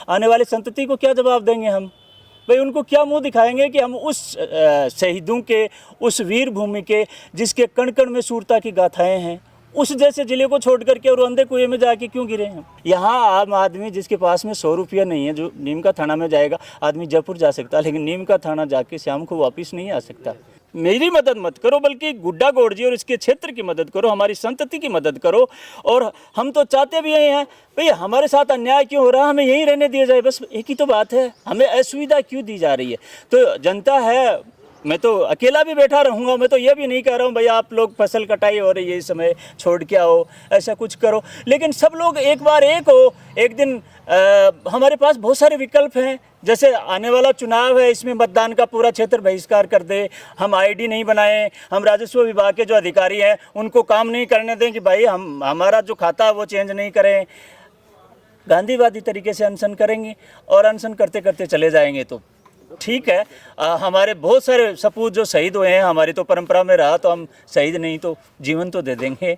आने वाली संतति को क्या जवाब देंगे हम? भाई उनको क्या मुंह दिखाएंगे कि हम उस शहीदों के, उस वीर भूमि के, जिसके कण कण में शूरता की गाथाएं हैं, उस जैसे जिले को छोड़ करके और अंधे कुएं में जाके क्यों गिरे हैं? यहाँ आम आदमी जिसके पास में 100 रुपया नहीं है, जो नीम का थाना में जाएगा, आदमी जयपुर जा सकता है, लेकिन नीम का थाना जाके शाम को वापस नहीं आ सकता। मेरी मदद मत करो, बल्कि गुड्डा गौड़ जी और इसके क्षेत्र की मदद करो, हमारी संतति की मदद करो। और हम तो चाहते भी यही हैं, भाई हमारे साथ अन्याय क्यों हो रहा है, हमें यहीं रहने दिया जाए, बस एक ही तो बात है। हमें असुविधा क्यों दी जा रही है? तो जनता है, मैं तो अकेला भी बैठा रहूँगा, मैं तो ये भी नहीं कह रहा हूँ भाई आप लोग फसल कटाई हो रही है इस समय छोड़ के आओ, ऐसा कुछ करो, लेकिन सब लोग एक बार एक हो। एक दिन हमारे पास बहुत सारे विकल्प हैं, जैसे आने वाला चुनाव है, इसमें मतदान का पूरा क्षेत्र बहिष्कार कर दे, हम आईडी नहीं बनाएं, हम राजस्व विभाग के जो अधिकारी हैं उनको काम नहीं करने दें कि भाई हम हमारा जो खाता है वो चेंज नहीं करें, गांधीवादी तरीके से अनशन करेंगे और अनशन करते करते चले जाएंगे तो ठीक है। हमारे बहुत सारे सपूत जो शहीद हुए हैं, हमारी तो परंपरा में रहा, तो हम शहीद नहीं तो जीवन तो दे देंगे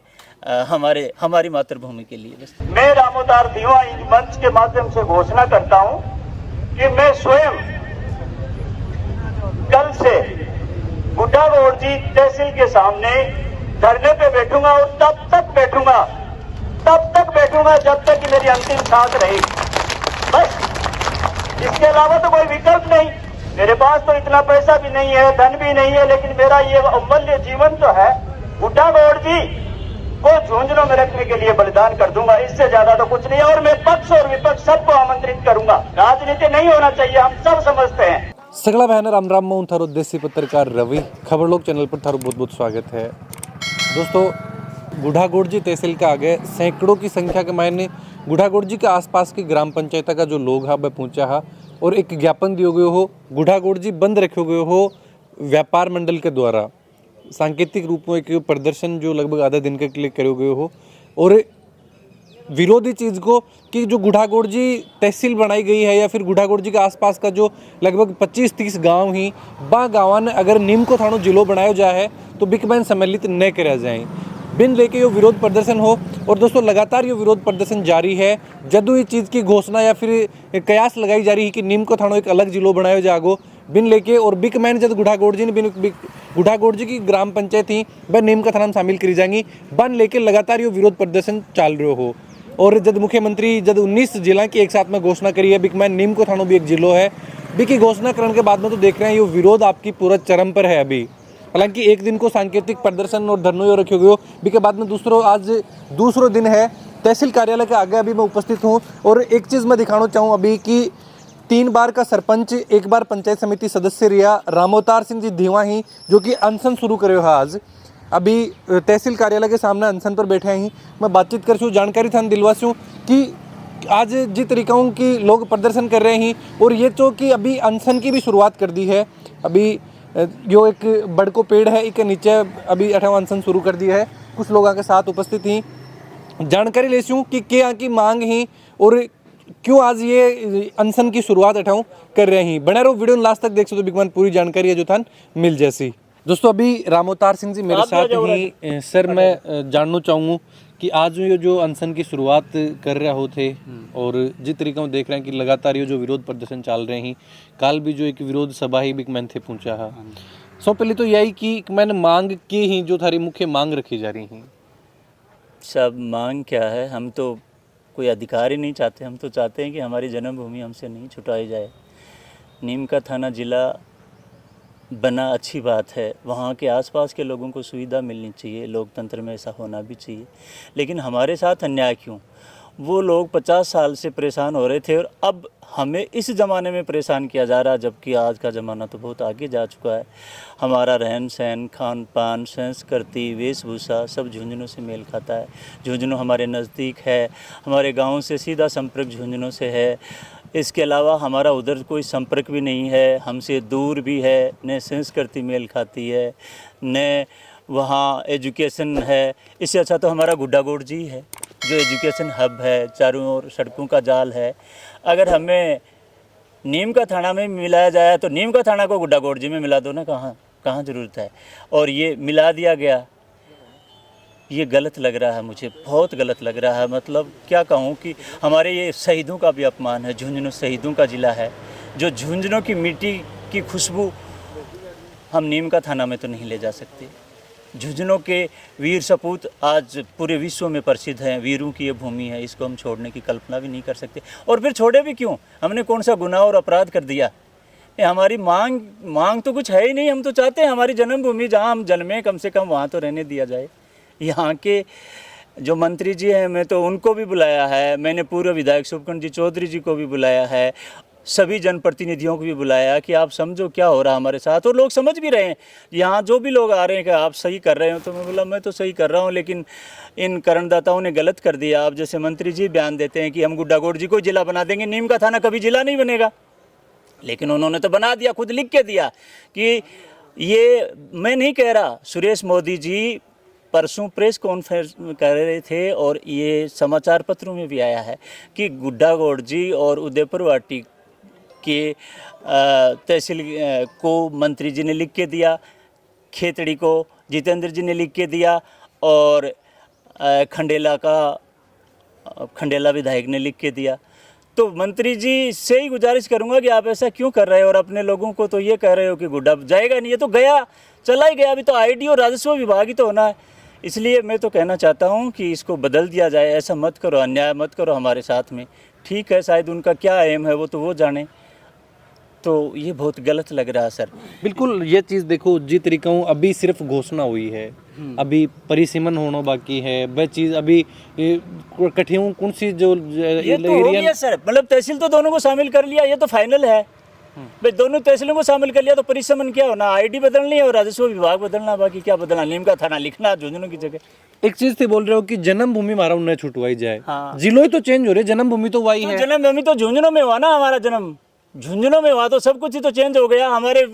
हमारी मातृभूमि के लिए। बस मैं रामोदार दीवा इस मंच के माध्यम से घोषणा करता हूं कि मैं स्वयं कल से गुड्डा गौड़ जी तहसील के सामने धरने पे बैठूंगा और तब तक बैठूंगा जब तक कि मेरी अंतिम सांस रहेगी। बस इसके अलावा तो कोई विकल्प नहीं। मेरे पास तो इतना पैसा भी नहीं है, धन भी नहीं है, लेकिन मेरा ये अमूल्य जीवन तो है। गुड्डा गौड़ जी को झुंझुनों में रखने के लिए बलिदान कर दूंगा, इससे ज्यादा तो कुछ नहीं है। और मैं पक्ष और विपक्ष सबको आमंत्रित करूंगा। राजनीति नहीं होना चाहिए, हम सब समझते हैं। सगला बहन राम राम, मैं थारो देसी पत्रकार रवि, खबर लोग चैनल पर थारो बहुत बहुत स्वागत है। दोस्तों, गुड्डा गौड़ जी तहसील के आगे सैकड़ों की संख्या के मायने गुड्डा गौड़ जी के आसपास की ग्राम पंचायत का जो लोग है वह पहुंचा है और एक ज्ञापन दियो गयो हो। गुड्डा गौड़ जी बंद रखो गयो हो व्यापार मंडल के द्वारा, सांकेतिक रूप में एक प्रदर्शन जो लगभग आधा दिन के लिए करो गयो हो और विरोधी चीज़ को कि जो गुड्डा गौड़ जी तहसील बनाई गई है या फिर गुड्डा गौड़ जी के आसपास का जो लगभग 25-30 गांव ही बा गाँव ने अगर नीम को थानो जिलो बनाया जाए तो बिकमैन सम्मिलित न करा जाए, बिन लेके यो विरोध प्रदर्शन हो। और दोस्तों, लगातार ये विरोध प्रदर्शन जारी है। जदू ये चीज़ की घोषणा या फिर कयास लगाई जा रही है कि नीम को थानो एक अलग जिलो बनाया जागो, बिन लेके और बिकमैन जब गुड्डा गौड़ जी ने गुड्डा गौड़ जी की ग्राम पंचायत थी वह नीम का थाना में शामिल करी जाएंगी, बन लेके लगातार ये विरोध प्रदर्शन चल रहे हो। और जब मुख्यमंत्री जब 19 जिला की एक साथ में घोषणा करी है, बिकमैन नीम को थानो भी एक जिलो है, बिकी घोषणा करने के बाद में तो देख रहे हैं ये विरोध आपकी पूरा चरम पर है अभी। हालांकि एक दिन को सांकेतिक प्रदर्शन और धरनों रखे गए, के बाद में आज दूसरो दिन है तहसील कार्यालय के आगे अभी मैं उपस्थित हूँ। और एक चीज़ मैं दिखाना चाहूँ अभी कि 3 बार का सरपंच, 1 बार पंचायत समिति सदस्य रिया रामोतार सिंह जी धीवा ही, जो कि अनशन शुरू करे है आज अभी तहसील कार्यालय के सामने अनशन पर बैठे हैं। मैं बातचीत कर छूँ, जानकारी थान दिलवासी हूँ कि आज जिस तरीक़ों की लोग प्रदर्शन कर रहे हैं और ये तो कि अभी अनशन की भी शुरुआत कर दी है। अभी जो एक बड़को पेड़ है इसके नीचे अभी 8वां अनशन शुरू कर दिया है। कुछ लोगों के साथ उपस्थित ही जानकारी ले सूँ कि क्या की मांग ही और क्यों आज ये अनशन की शुरुआत 8वां कर रहे हैं। बने रहो वीडियो लास्ट तक, देख सकते हो बिकमान पूरी जानकारी है जो थान मिल जैसी। दोस्तों, अभी रामोतार सिंह जी मेरे साथ ही। सर, मैं जानना चाहूँगा कि आज ये जो अनशन की शुरुआत कर रहे हो थे और जिस तरीके से देख रहे हैं कि लगातार ये जो विरोध प्रदर्शन चल रहे हैं, कल भी जो एक विरोध सभा ही बिकमैन थे पहुंचा है। सो पहले तो यही कि मैंने मांग की ही जो थारी मुख्य मांग रखी जा रही हैं। सब मांग क्या है, हम तो कोई अधिकार ही नहीं चाहते, हम तो चाहते हैं कि हमारी जन्मभूमि हमसे नहीं छुटाई जाए। नीम का थाना जिला बना अच्छी बात है, वहाँ के आसपास के लोगों को सुविधा मिलनी चाहिए, लोकतंत्र में ऐसा होना भी चाहिए, लेकिन हमारे साथ अन्याय क्यों? वो लोग 50 साल से परेशान हो रहे थे और अब हमें इस ज़माने में परेशान किया जा रहा है, जबकि आज का ज़माना तो बहुत आगे जा चुका है। हमारा रहन सहन, खान पान, संस्कृति, वेशभूषा सब झुंझुनों से मेल खाता है। झुंझुनू हमारे नज़दीक है, हमारे गाँव से सीधा संपर्क झुंझुनू से है। इसके अलावा हमारा उधर कोई संपर्क भी नहीं है, हमसे दूर भी है, न संस्कृति मेल खाती है, न वहाँ एजुकेशन है। इससे अच्छा तो हमारा गुड्डा गौड़ जी है जो एजुकेशन हब है, चारों ओर सड़कों का जाल है। अगर हमें नीम का थाना में मिलाया जाए तो नीम का थाना को गुड्डा गौड़ जी में मिला दो ना, कहाँ ज़रूरत है। और ये मिला दिया गया, ये गलत लग रहा है, मुझे बहुत गलत लग रहा है। मतलब क्या कहूँ कि हमारे ये शहीदों का भी अपमान है। झुंझुनू शहीदों का ज़िला है, जो झुंझुनू की मिट्टी की खुशबू हम नीम का थाना में तो नहीं ले जा सकते। झुंझुनू के वीर सपूत आज पूरे विश्व में प्रसिद्ध हैं, वीरों की ये भूमि है, इसको हम छोड़ने की कल्पना भी नहीं कर सकते। और फिर छोड़े भी क्यों? हमने कौन सा गुनाह और अपराध कर दिया? ये हमारी मांग तो कुछ है ही नहीं। हम तो चाहते हैं हमारी जन्मभूमि जहाँ हम जन्मे, कम से कम वहाँ तो रहने दिया जाए। यहाँ के जो मंत्री जी हैं, मैं तो उनको भी बुलाया है, मैंने पूर्व विधायक शुभकंठ जी चौधरी जी को भी बुलाया है, सभी जनप्रतिनिधियों को भी बुलाया कि आप समझो क्या हो रहा है हमारे साथ। और लोग समझ भी रहे हैं, यहाँ जो भी लोग आ रहे हैं कि आप सही कर रहे हो, तो मैं बोला मैं तो सही कर रहा हूँ, लेकिन इन करणदाताओं ने गलत कर दिया। अब जैसे मंत्री जी बयान देते हैं कि हम गुड्डागोड़ जी को जिला बना देंगे, नीम का थाना कभी जिला नहीं बनेगा, लेकिन उन्होंने तो बना दिया, खुद लिख के दिया कि ये मैं नहीं कह रहा। सुरेश मोदी जी परसों प्रेस कॉन्फ्रेंस कर रहे थे और ये समाचार पत्रों में भी आया है कि गुड्डागोड़ जी और उदयपुर वाटी के तहसील को मंत्री जी ने लिख के दिया, खेतड़ी को जितेंद्र जी ने लिख के दिया, और खंडेला विधायक ने लिख के दिया। तो मंत्री जी से ही गुजारिश करूंगा कि आप ऐसा क्यों कर रहे हो, और अपने लोगों को तो ये कह रहे हो कि गुड्डा जाएगा नहीं, ये तो गया, चला ही गया। अभी तो आईडी और राजस्व विभाग ही तो होना है। इसलिए मैं तो कहना चाहता हूं कि इसको बदल दिया जाए। ऐसा मत करो, अन्याय मत करो हमारे साथ में। ठीक है, शायद उनका क्या एम है वो तो वो जाने। तो ये बहुत गलत लग रहा है सर। बिल्कुल, ये चीज़ देखो, जी तरीका हूँ अभी सिर्फ घोषणा हुई है, अभी परिसीमन होना बाकी है, वह चीज़ अभी कठिन कौन सी जो ये तो हो गया सर, मतलब तहसील तो दोनों को शामिल कर लिया, ये तो फाइनल है भाई। दोनों तहसीलों को शामिल कर लिया तो परिसीमन क्या होना, आईडी बदलनी है और राजस्व विभाग बदलना, बाकी क्या बदलना, नीम का थाना लिखना झुंझुनू की जगह। एक चीज तो बोल रहे हो कि जन्मभूमि हमारा उन्हें छुटवाई जाए। हाँ। जिलों ही तो चेंज हो रहे, जन्मभूमि तो वही है। जन्मभूमि तो झुंझुनू में हुआ ना, हमारा जन्म झुंझुनू में हुआ, तो सब कुछ ही तो चेंज हो गया। हमारे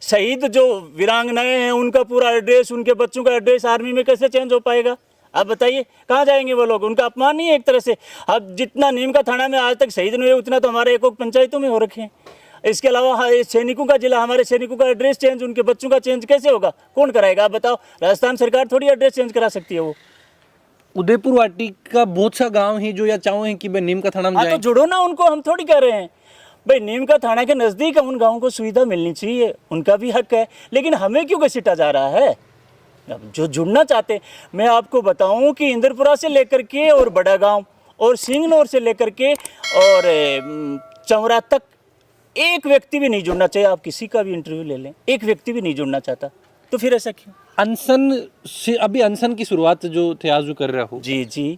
शहीद जो वीरांगनाएं हैं उनका पूरा एड्रेस, उनके बच्चों का एड्रेस आर्मी में कैसे चेंज हो पाएगा? आप बताइए कहाँ जाएंगे वो लोग? उनका अपमान नहीं है एक तरह से। अब जितना नीम का थाना में आज तक शहीद नहीं हुए, उतना तो हमारे एक पंचायतों में हो रखे हैं। इसके अलावा सैनिकों का जिला, हमारे सैनिकों का एड्रेस चेंज, उनके बच्चों का चेंज कैसे होगा? कौन कराएगा? आप बताओ। राजस्थान सरकार थोड़ी एड्रेस चेंज करा सकती है वो। उदयपुर वाटी का बहुत सा गांव ही जो या चाहें कि भाई नीम का थाना में हाँ, जाए, तो जुड़ो ना उनको, हम थोड़ी कह रहे हैं भाई नीम का थाना के नज़दीक उन गाँवों को सुविधा मिलनी चाहिए, उनका भी हक है। लेकिन हमें क्यों घसीटा जा रहा है? अब जो जुड़ना चाहते, मैं आपको बताऊं कि इंद्रपुरा से लेकर के और बड़ा गांव और सिंगनौर से लेकर के और चौरा तक एक व्यक्ति भी नहीं जुड़ना चाहिए। आप किसी का भी इंटरव्यू ले लें, एक व्यक्ति भी नहीं जुड़ना चाहता, तो फिर ऐसा क्यों? अनशन से अभी अनशन की शुरुआत जो थे आज जो कर रहा हो, जी जी,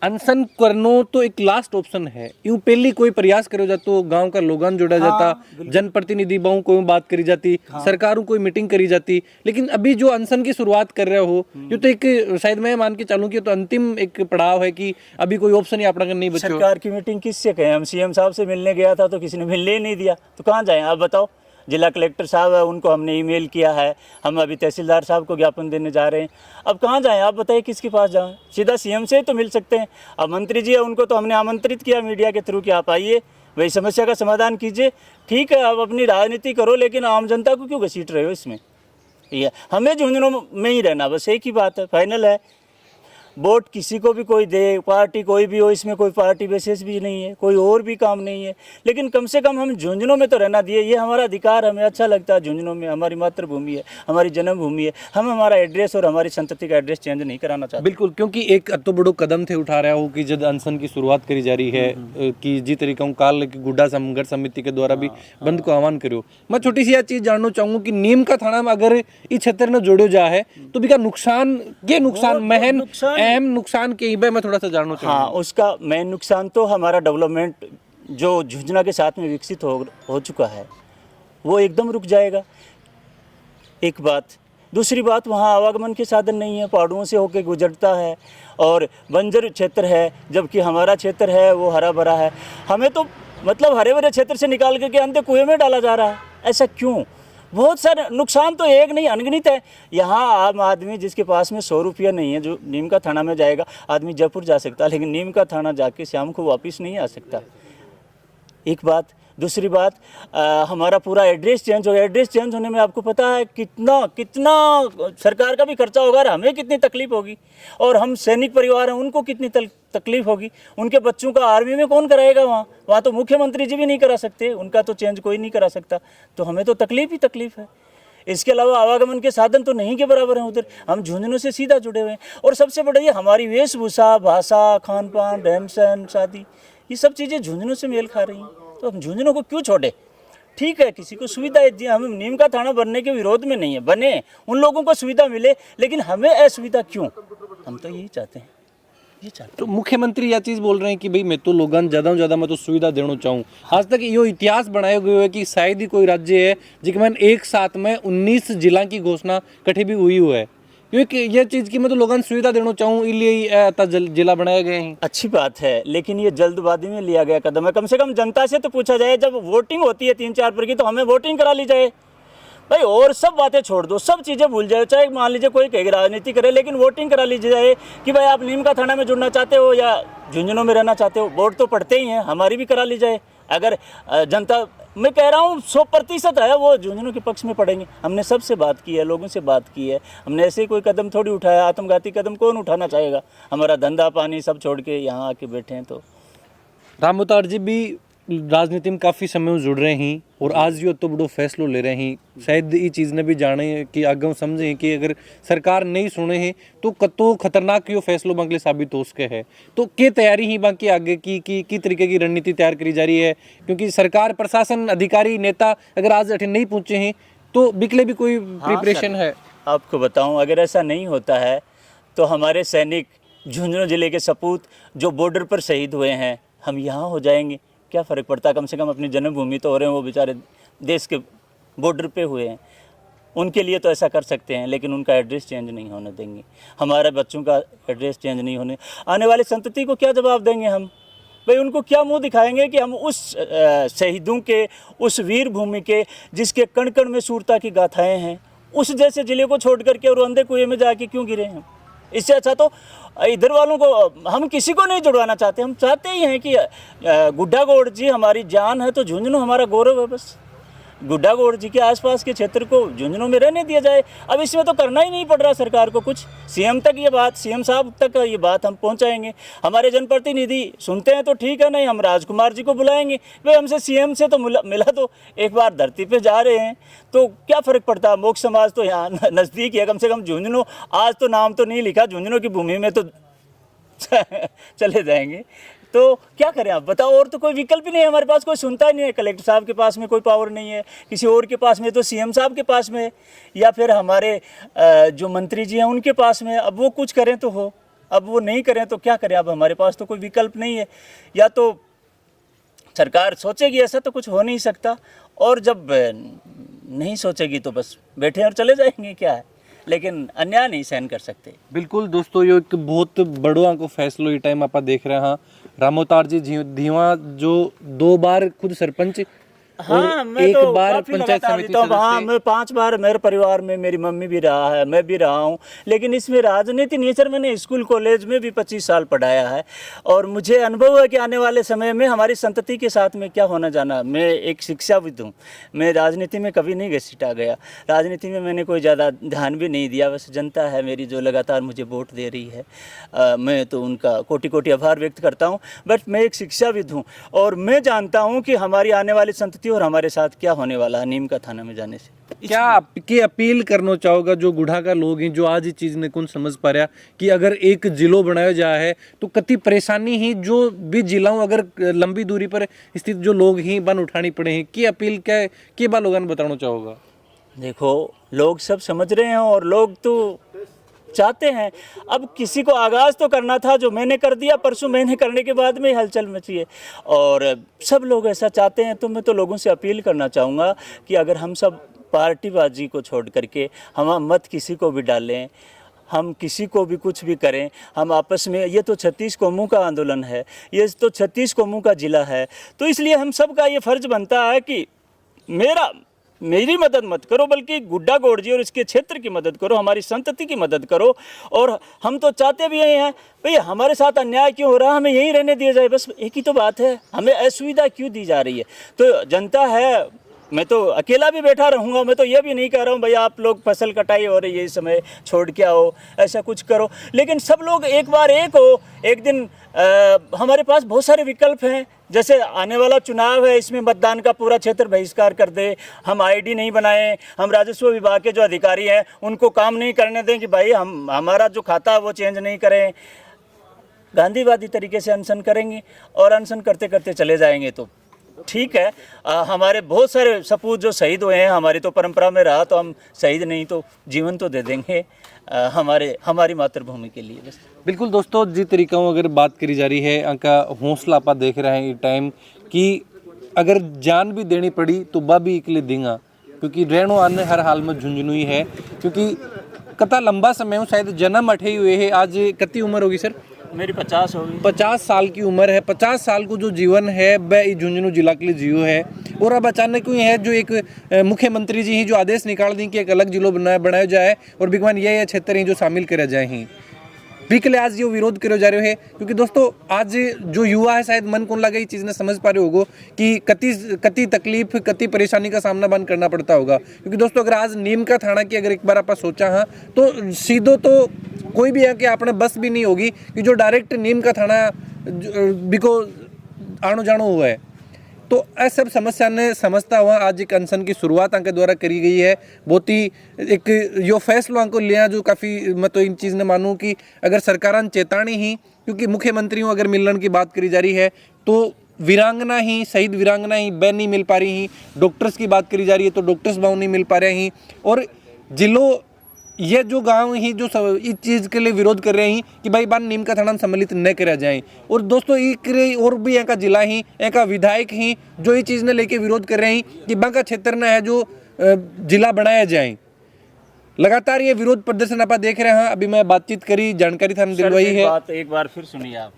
अनशन करनो तो एक लास्ट ऑप्शन है। यूं पहली कोई प्रयास करो जाता तो गांव का लोगन जोड़ा जाता, जनप्रतिनिधि बहु कोई बात करी जाती, सरकारों कोई मीटिंग करी जाती। लेकिन अभी जो अनशन की शुरुआत कर रहे हो, ये तो एक शायद मैं मान के चलूं कि तो अंतिम एक पड़ाव है कि अभी कोई ऑप्शन ही अपना नहीं बचा। सरकार की मीटिंग किससे कहें? हम सीएम साहब से मिलने गया था तो किसी ने मिलने ही नहीं दिया, तो कहाँ जाएं? आप बताओ। जिला कलेक्टर साहब है, उनको हमने ईमेल किया है, हम अभी तहसीलदार साहब को ज्ञापन देने जा रहे हैं। अब कहाँ जाएं? आप बताइए किसके पास जाएं? सीधा सीएम से तो मिल सकते हैं। अब मंत्री जी है, उनको तो हमने आमंत्रित किया मीडिया के थ्रू कि आप आइए, वही समस्या का समाधान कीजिए। ठीक है, आप अपनी राजनीति करो, लेकिन आम जनता को क्यों घसीट रहे हो इसमें? ये हमें झुंझुनू में ही रहना, बस एक ही बात है, फाइनल है। वोट किसी को भी कोई दे, पार्टी कोई भी हो, इसमें कोई पार्टी बेसिस भी नहीं है, कोई और भी काम नहीं है, लेकिन कम से कम हम झुंझुनू में तो रहना दिए। ये हमारा अधिकार, हमें अच्छा लगता है झुंझुनू में, हमारी मातृभूमि है, हमारी जन्मभूमि है। हम हमारा एड्रेस और हमारी संतति का एड्रेस चेंज नहीं कराना चाहते। बिल्कुल, क्योंकि एक तो बड़ो कदम थे उठा रहा हो कि जब अनशन की शुरुआत करी जा रही है कि जी तरीका काल की गुड्डा संघर्ष समिति के द्वारा भी बंद को आह्वान करो। मैं छोटी सी यह चीज जानना चाहूंगा कि नीम का थाना में अगर इस क्षेत्र में जोड़ो जा है तो भी का नुकसान, ये नुकसान महन अहम नुकसान के ही मैं थोड़ा सा जानना चाहूँगा। हाँ, उसका मेन नुकसान तो हमारा डेवलपमेंट जो झुंझुनू के साथ में विकसित हो चुका है वो एकदम रुक जाएगा, एक बात। दूसरी बात, वहाँ आवागमन के साधन नहीं है, पहाड़ों से होकर गुजरता है और बंजर क्षेत्र है, जबकि हमारा क्षेत्र है वो हरा भरा है। हमें तो मतलब हरे भरे क्षेत्र से निकाल करके अंधे कुएं में डाला जा रहा है। ऐसा क्यों? बहुत सारे नुकसान तो एक नहीं अनगिनत है। यहाँ आम आदमी जिसके पास में 100 रुपया नहीं है, जो नीम का थाना में जाएगा, आदमी जयपुर जा सकता है, लेकिन नीम का थाना जाके शाम को वापस नहीं आ सकता, एक बात। दूसरी बात, हमारा पूरा एड्रेस चेंज हो गया। एड्रेस चेंज होने में आपको पता है कितना कितना सरकार का भी खर्चा होगा और हमें कितनी तकलीफ होगी, और हम सैनिक परिवार हैं उनको कितनी तकलीफ होगी। उनके बच्चों का आर्मी में कौन कराएगा? वहाँ तो मुख्यमंत्री जी भी नहीं करा सकते, उनका तो चेंज कोई नहीं करा सकता। तो हमें तो तकलीफ ही तकलीफ है। इसके अलावा आवागमन के साधन तो नहीं के बराबर हैं उधर। हम झुंझुनू से सीधा जुड़े हुए हैं, और सबसे बड़ा ये हमारी वेशभूषा, भाषा, खान पान, रहन सहन, शादी, ये सब चीज़ें झुंझुनू से मेल खा रही हैं। तो हम झुंझुनू को क्यों छोड़े? ठीक है, किसी को सुविधा है, हम नीम का थाना बनने के विरोध में नहीं है, बने, उन लोगों को सुविधा मिले, लेकिन हमें असुविधा क्यों? हम तो यही चाहते हैं, ये चाहते हैं। तो मुख्यमंत्री यह चीज बोल रहे हैं कि भाई मैं तो लोगों ज़्यादा मैं तो सुविधा देना चाहूँ। आज तक यो इतिहास बनाए हुए है कि शायद ही कोई राज्य है जिसमें एक साथ में 19 जिला की घोषणा कठी भी हुई है, क्योंकि यह चीज़ की मैं तो लोगों सुविधा देना चाहूँ, इसलिए जिला बनाए गए हैं। अच्छी बात है, लेकिन ये जल्दबाजी में लिया गया कदम है। कम से कम जनता से तो पूछा जाए, जब वोटिंग होती है 3-4 पर की, तो हमें वोटिंग करा ली जाए भाई, और सब बातें छोड़ दो, सब चीज़ें भूल जाए। चाहे मान लीजिए कोई कहीं राजनीति करे, लेकिन वोटिंग करा ली जाए कि भाई आप नीम का थाना में जुड़ना चाहते हो या झुंझुनू में रहना चाहते हो। वोट तो पड़ते ही हैं, हमारी भी करा ली जाए। अगर जनता, मैं कह रहा हूँ 100% है, वो झुंझुनू के पक्ष में पड़ेंगे। हमने सबसे बात की है, लोगों से बात की है, हमने ऐसे कोई कदम थोड़ी उठाया। आत्मघाती कदम कौन उठाना चाहेगा? हमारा धंधा पानी सब छोड़ के यहाँ आके बैठे हैं। तो राम अवतार जी भी राजनीति में काफ़ी समय में जुड़ रहे हैं और आज यो तो बड़ो फैसलो ले रहे हैं। शायद ये चीज़ ने भी जाने कि आगे समझे कि अगर सरकार नहीं सुने हैं तो कतो खतरनाक यो फैसलो बांकले साबित हो सके है। तो क्या तैयारी ही बाकी आगे की तरीके की रणनीति तैयार करी जा रही है? क्योंकि सरकार, प्रशासन, अधिकारी, नेता अगर आज अठे नहीं पहुँचे हैं तो बिकले भी कोई प्रिपरेशन है? आपको बताऊं, अगर ऐसा नहीं होता है तो हमारे सैनिक झुंझुनू जिले के सपूत जो बॉर्डर पर शहीद हुए हैं, हम यहाँ हो जाएंगे, क्या फ़र्क पड़ता? कम से कम अपनी जन्मभूमि तो हो रहे हैं, वो बेचारे देश के बॉर्डर पे हुए हैं, उनके लिए तो ऐसा कर सकते हैं, लेकिन उनका एड्रेस चेंज नहीं होने देंगे। हमारे बच्चों का एड्रेस चेंज नहीं होने, आने वाली संतति को क्या जवाब देंगे हम? भाई उनको क्या मुंह दिखाएंगे कि हम उस शहीदों के, उस वीर भूमि के, जिसके कण कण में शूरता की गाथाएं हैं, उस जैसे जिले को छोड़ करके और अंधे कुएं में जाके क्यों गिरे हैं? इससे अच्छा तो इधर वालों को, हम किसी को नहीं जुड़वाना चाहते। हम चाहते ही हैं कि गुड्डा गौड़ जी हमारी जान है, तो झुंझुनू हमारा गौरव है। बस गुड्डा गौड़ जी के आसपास के क्षेत्र को झुंझुनू में रहने दिया जाए। अब इसमें तो करना ही नहीं पड़ रहा सरकार को कुछ। सीएम तक ये बात, सीएम साहब तक ये बात हम पहुंचाएंगे। हमारे जनप्रतिनिधि सुनते हैं तो ठीक है, नहीं हम राजकुमार जी को बुलाएंगे, भाई हमसे सीएम से तो मिला दो, एक बार धरती पे जा रहे हैं तो क्या फ़र्क पड़ता है? मोक्ष समाज तो यहाँ नज़दीक है, कम से कम झुंझुनू, आज तो नाम तो नहीं लिखा, झुंझुनू की भूमि में तो चले जाएंगे। तो क्या करें आप बताओ? और तो कोई विकल्प ही नहीं है हमारे पास, कोई सुनता ही नहीं है। कलेक्टर साहब के पास में कोई पावर नहीं है, किसी और के पास में तो सीएम साहब के पास में, या फिर हमारे जो मंत्री जी हैं उनके पास में। अब वो कुछ करें तो हो, अब वो नहीं करें तो क्या करें? अब हमारे पास तो कोई विकल्प नहीं है। या तो सरकार सोचेगी, ऐसा तो कुछ हो नहीं सकता, और जब नहीं सोचेगी तो बस बैठे और चले जाएंगे, क्या है? लेकिन अन्याय नहीं सहन कर सकते। बिल्कुल दोस्तों, ये एक बहुत बड़ो को फैसलो ये टाइम आप देख रहे हैं। राम अवतार जी धीवा जो 2 बार खुद सरपंच, हाँ, मैं एक तो बार काफी पंचायत लगातार समिति रहता हूँ। हाँ, सदस्य। मैं 5 बार, मेरे परिवार में मेरी मम्मी भी रहा है, मैं भी रहा हूँ, लेकिन इसमें राजनीति नहीं है सर। मैंने स्कूल कॉलेज में भी 25 साल पढ़ाया है, और मुझे अनुभव है कि आने वाले समय में हमारी संतति के साथ में क्या होना जाना। मैं एक शिक्षाविद हूँ, मैं राजनीति में कभी नहीं घसीटा गया, राजनीति में मैंने कोई ज़्यादा ध्यान भी नहीं दिया। बस जनता है मेरी जो लगातार मुझे वोट दे रही है, मैं तो उनका कोटि कोटि आभार व्यक्त करता हूँ। बट मैं एक शिक्षाविद हूँ, और मैं जानता हूँ कि हमारी आने वाली संतति और हमारे साथ क्या होने वाला है नीम का थाना में जाने से। क्या आपकी अपील करना चाहोगा जो गुढ़ा का लोग हैं, जो आज ये चीज़ ने कौन समझ पा रहा कि अगर एक जिलो बनाया जाए है तो कति परेशानी ही जो भी जिलाओं अगर लंबी दूरी पर स्थित जो लोग ही बन उठानी पड़े हैं, की अपील क्या बा लोगों ने बताना चाहोगा? देखो, लोग सब समझ रहे हैं और लोग तो चाहते हैं। अब किसी को आगाज़ तो करना था, जो मैंने कर दिया, परसों मैंने करने के बाद में हलचल मची है, और सब लोग ऐसा चाहते हैं। तो मैं तो लोगों से अपील करना चाहूँगा कि अगर हम सब पार्टीबाजी को छोड़ करके हम मत किसी को भी डालें, हम किसी को भी कुछ भी करें, हम आपस में, ये तो 36 कौमों का आंदोलन है, ये तो 36 कौमों का ज़िला है, तो इसलिए हम सब का ये फ़र्ज़ बनता है कि मेरा मेरी मदद मत करो, बल्कि गुड्डा गौड़ जी और इसके क्षेत्र की मदद करो, हमारी संतति की मदद करो। और हम तो चाहते भी यही हैं भाई, हमारे साथ अन्याय क्यों हो रहा है, हमें यहीं रहने दिया जाए, बस एक ही तो बात है। हमें असुविधा क्यों दी जा रही है? तो जनता है, मैं तो अकेला भी बैठा रहूँगा, मैं तो ये भी नहीं कह रहा हूँ भैया आप लोग फसल कटाई हो रही है इस समय छोड़ के आओ, ऐसा कुछ करो, लेकिन सब लोग एक बार एक हो। एक दिन हमारे पास बहुत सारे विकल्प हैं, जैसे आने वाला चुनाव है, इसमें मतदान का पूरा क्षेत्र बहिष्कार कर दे, हम आईडी नहीं बनाएं, हम राजस्व विभाग के जो अधिकारी हैं उनको काम नहीं करने दें कि भाई हमारा जो खाता है वो चेंज नहीं करें, गांधीवादी तरीके से अनशन करेंगे और अनशन करते करते चले जाएंगे तो ठीक है। हमारे बहुत सारे सपूत जो शहीद हुए हैं, हमारी तो परंपरा में रहा, तो हम शहीद नहीं तो जीवन तो दे देंगे हमारी मातृभूमि के लिए बस। बिल्कुल दोस्तों, जिस तरीका अगर बात करी जा रही है उनका हौसला आप देख रहे हैं ये टाइम कि अगर जान भी देनी पड़ी तो बा भी इकले देंगा, क्योंकि रहनो आने हर हाल में झुंझुनू ही है, क्योंकि कता लंबा समय हो, शायद जन्म 28 हुए है, आज कितनी उम्र होगी सर? मेरी 50 होगी। 50 साल की उम्र है। 50 साल को जो जीवन है वह झुंझुनू जिला के लिए जियो है, और अब अचानक ही है जो एक मुख्यमंत्री जी ही जो आदेश निकाल दी कि एक अलग जिलो बनाया जाए और बिगमान ये क्षेत्र ही जो शामिल करे जाए ही बिकले आज ये विरोध करो जा रहे हैं। क्योंकि दोस्तों आज जो युवा है शायद मन को लगा ये चीज़ ने समझ पा रहे होगो कि कति तकलीफ कति परेशानी का सामना बंद करना पड़ता होगा। क्योंकि दोस्तों अगर आज नीम का थाना की अगर एक बार आप सोचा हाँ तो सीधो तो कोई भी है कि आपने बस भी नहीं होगी कि जो डायरेक्ट नीम का थाना बिको आनो जानो हुआ है। तो ऐसा सब समस्या ने समझता हुआ आज एक अनशन की शुरुआत आपके द्वारा करी गई है। बहुत ही एक यो फैसला को लिया जो काफ़ी मैं तो इन चीज़ ने मानूँ कि अगर सरकार चेतावनी ही, क्योंकि मुख्यमंत्रियों अगर मिलन की बात करी जा रही है तो वीरांगना ही शहीद वीरांगना ही बैन नहीं मिल पा रही ही, डॉक्टर्स की बात करी जा रही है तो डॉक्टर्स बाउ नहीं मिल पा रहे ही, और जिलों ये जो गांव ही जो इस चीज़ के लिए विरोध कर रहे हैं कि भाई बान नीम का थाना सम्मिलित न करा जाए। और दोस्तों एक और भी यहाँ का जिला ही यहाँ का विधायक ही जो ये चीज़ ने लेके विरोध कर रहे हैं कि बांका क्षेत्र न है जो जिला बनाया जाए। लगातार ये विरोध प्रदर्शन आप देख रहे हैं। अभी मैं बातचीत करी, जानकारी थाने दिलवाई है। एक बार फिर सुनिए आप,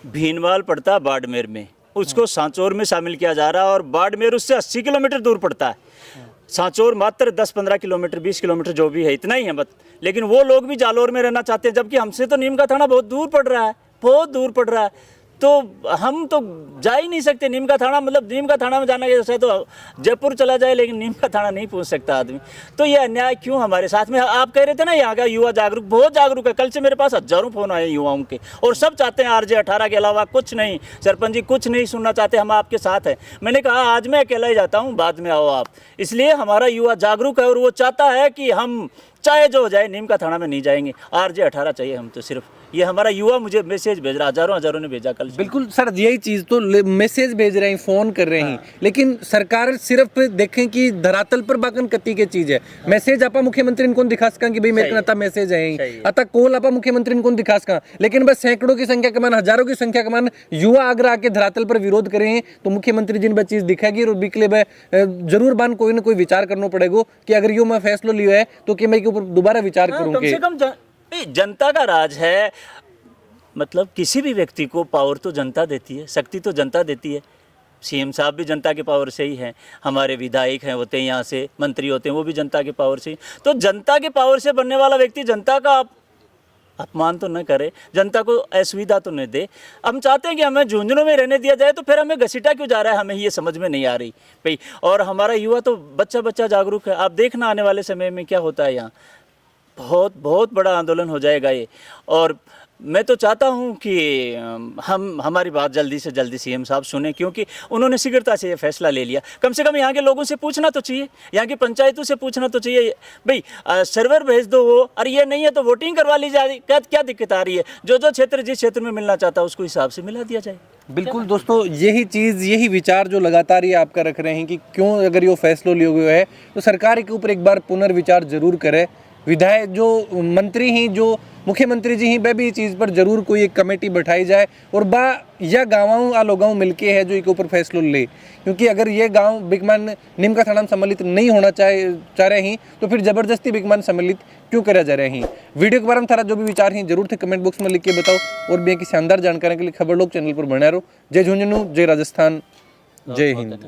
भीनवाल पड़ता है बाड़मेर में, उसको सांचौर में शामिल किया जा रहा है, और बाड़मेर उससे 80 किलोमीटर दूर पड़ता है, सांचौर मात्र 10-15 किलोमीटर 20 किलोमीटर जो भी है इतना ही है बस। लेकिन वो लोग भी जालोर में रहना चाहते हैं, जबकि हमसे तो नीम का थाना बहुत दूर पड़ रहा है, बहुत दूर पड़ रहा है, तो हम तो जा ही नहीं सकते नीम का थाना। मतलब नीम का थाना में जाना जैसे तो जयपुर चला जाए, लेकिन नीम का थाना नहीं पहुंच सकता आदमी। तो ये अन्याय क्यों हमारे साथ में? आप कह रहे थे ना यहाँ का युवा जागरूक, बहुत जागरूक है। कल से मेरे पास हजारों फोन आए युवाओं के, और सब चाहते हैं RJ 18 के अलावा कुछ नहीं, सरपंच जी कुछ नहीं सुनना चाहते, हम आपके साथ हैं। मैंने कहा आज मैं अकेला ही जाता हूँ, बाद में आओ आप। इसलिए हमारा युवा जागरूक है और वो चाहता है कि हम चाहे जो हो जाए नीम का थाना में नहीं जाएंगे, RJ 18 चाहिए हम तो सिर्फ। ये हमारा युवा मुझे मैसेज भेज रहा, हजारों ने भेजा कल। बिल्कुल सर, यही चीज़ तो मैसेज भेज रहे हैं, फ़ोन कर रहे हैं, लेकिन सरकार सिर्फ देखें कि धरातल पर बाकन कति के चीज़ है। मैसेज आपा मुख्यमंत्री को दिखा सका कि भाई मेरे को मैसेज है, अतः कोल आपा मुख्यमंत्री को दिखा सका, लेकिन बस सैकड़ों की संख्या के मान, हजारों की संख्या के मान युवा आगरा आके धरातल पर विरोध करें तो मुख्यमंत्री जिन चीज़ दिखेगी और बिकले जरूर बान कोई ना कोई विचार करना पड़ेगा कि अगर यो मैं फैसला लिया है तो कि मैं के ऊपर दोबारा विचार करूँगी। कम से कम जनता का राज है, मतलब किसी भी व्यक्ति को पावर तो जनता देती है, शक्ति तो जनता देती है। CM साहब भी जनता के पावर से ही हैं, हमारे विधायक हैं होते हैं यहाँ से, मंत्री होते हैं वो भी जनता के पावर से ही। तो जनता के पावर से बनने वाला व्यक्ति जनता का अपमान तो न करे, जनता को असुविधा तो न दे। हम चाहते हैं कि हमें झुंझुनू में रहने दिया जाए, तो फिर हमें घसीटा क्यों जा रहा है, हमें ये समझ में नहीं आ रही भाई। और हमारा युवा तो बच्चा जागरूक है। आप देखना आने वाले समय में क्या होता है यहाँ, बहुत बड़ा आंदोलन हो जाएगा ये। और मैं तो चाहता हूं कि हमारी बात जल्दी से जल्दी CM साहब सुने, क्योंकि उन्होंने शीघ्रता से ये फैसला ले लिया। कम से कम यहाँ के लोगों से पूछना तो चाहिए, यहाँ की पंचायतों से पूछना तो चाहिए भाई, सर्वर भेज दो वो, और ये नहीं है तो वोटिंग करवा ली जाए, क्या दिक्कत आ रही है? जो क्षेत्र जिस क्षेत्र में मिलना चाहता है उसको हिसाब से मिला दिया जाए। बिल्कुल दोस्तों, यही चीज़ यही विचार जो लगातार ये आपका रख रहे हैं कि क्यों अगर ये फैसला लिया गया है तो सरकार के ऊपर एक बार पुनर्विचार जरूर करे। विधायक जो मंत्री ही जो मुख्यमंत्री जी ही वह भी इस चीज़ पर जरूर कोई एक कमेटी बैठाई जाए और बा या गाँव आ लोगों मिलके है जो एक ऊपर फैसला ले। क्योंकि अगर ये गांव बिगमान नीम का थाना सम्मिलित नहीं होना चाह रहे हैं तो फिर जबरदस्ती बिगमान सम्मिलित क्यों करा जा रहे हैं। वीडियो के बारे में थारा जो भी विचार हैं जरूर थे कमेंट बॉक्स में लिख के बताओ। और भी की शानदार जानकारी के लिए खबर लोग चैनल पर बने रहो। जय झुंझुनू, जय राजस्थान, जय हिंद।